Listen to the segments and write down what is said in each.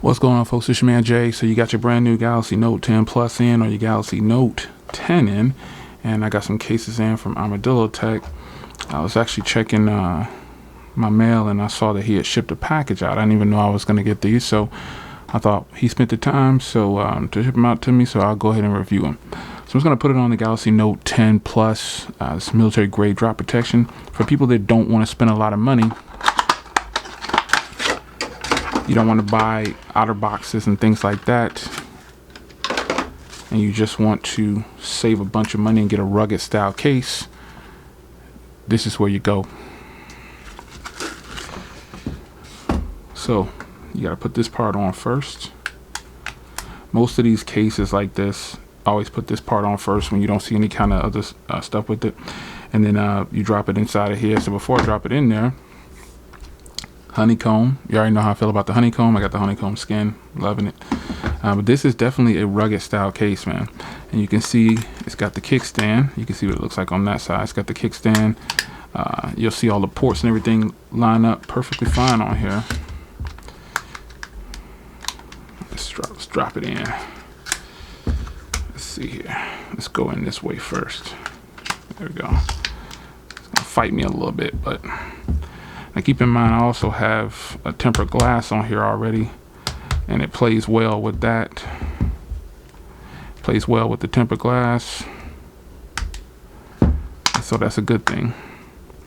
What's going on, folks? It's your man Jay. So you got your brand new Galaxy Note 10 Plus in, or your Galaxy Note 10 in, and I got some cases in from Armadillotek. I was actually checking my mail, and I saw that he had shipped a package out. I didn't even know I was going to get these, so I thought he spent the time to ship them out to me, so I'll go ahead and review them. So I'm just going to put it on the Galaxy Note 10 Plus. It's military grade drop protection for people that don't want to spend a lot of money. You don't want to buy outer boxes and things like that, and you just want to save a bunch of money and get a rugged style case. This is where you go. So you got to put this part on first. Most of these cases like this always put this part on first when you don't see any kind of other stuff with it, and then you drop it inside of here. So before I drop it in there, honeycomb. You already know how I feel about the honeycomb. I got the honeycomb skin, loving it. But this is definitely a rugged style case, man. And you can see it's got the kickstand. You can see what it looks like on that side. It's got the kickstand. You'll see all the ports and everything line up perfectly fine on here. Let's drop it in. Let's see here. Let's go in this way first. There we go. It's gonna fight me a little bit, but now keep in mind I also have a tempered glass on here already, and it plays well with that. Plays well with the tempered glass, so that's a good thing.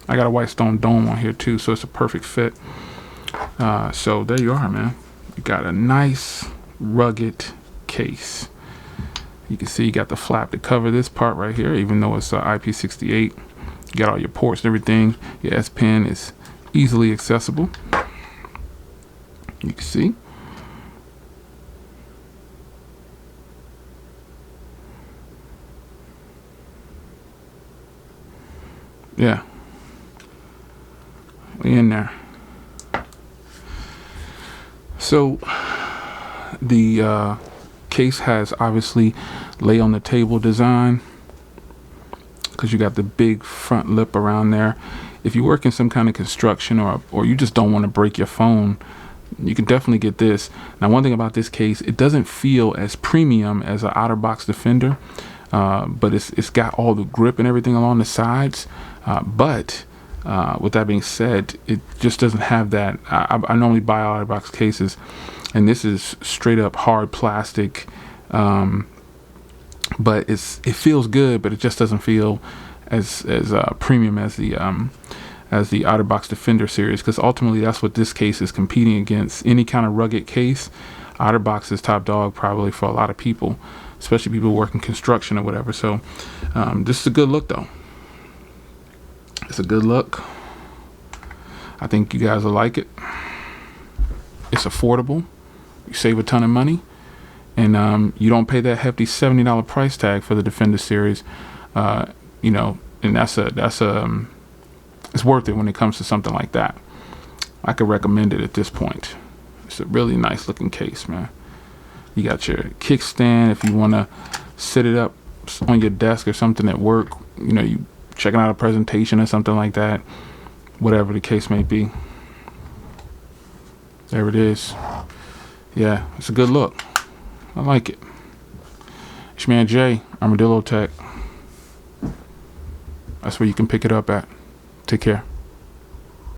I got a white stone dome on here too, so it's a perfect fit. So there you are, man. You got a nice rugged case. You can see you got the flap to cover this part right here, even though it's IP68. You got all your ports and everything. Your S Pen is easily accessible. You can see. Yeah. We in there. So the case has obviously lay on the table design, because you got the big front lip around there. If you work in some kind of construction or you just don't want to break your phone, you can definitely get this. Now, one thing about this case, it doesn't feel as premium as an outer box Defender, but it's got all the grip and everything along the sides. But with that being said, it just doesn't have that. I normally buy outer box cases, and this is straight up hard plastic. But it feels good, but it just doesn't feel as premium as the OtterBox Defender series, because ultimately that's what this case is competing against. Any kind of rugged case, OtterBox is top dog probably for a lot of people, especially people working construction or whatever. So this is a good look, though. It's a good look. I think you guys will like it. It's affordable. You save a ton of money, and you don't pay that hefty $70 price tag for the Defender series. You know, and it's worth it when it comes to something like that. I could recommend it at this point. It's a really nice looking case, man. You got your kickstand if you want to set it up on your desk or something at work. You know, you checking out a presentation or something like that, whatever the case may be. There it is. Yeah, it's a good look. I like it. It's your man Jay, Armadillotek. That's where you can pick it up at. Take care.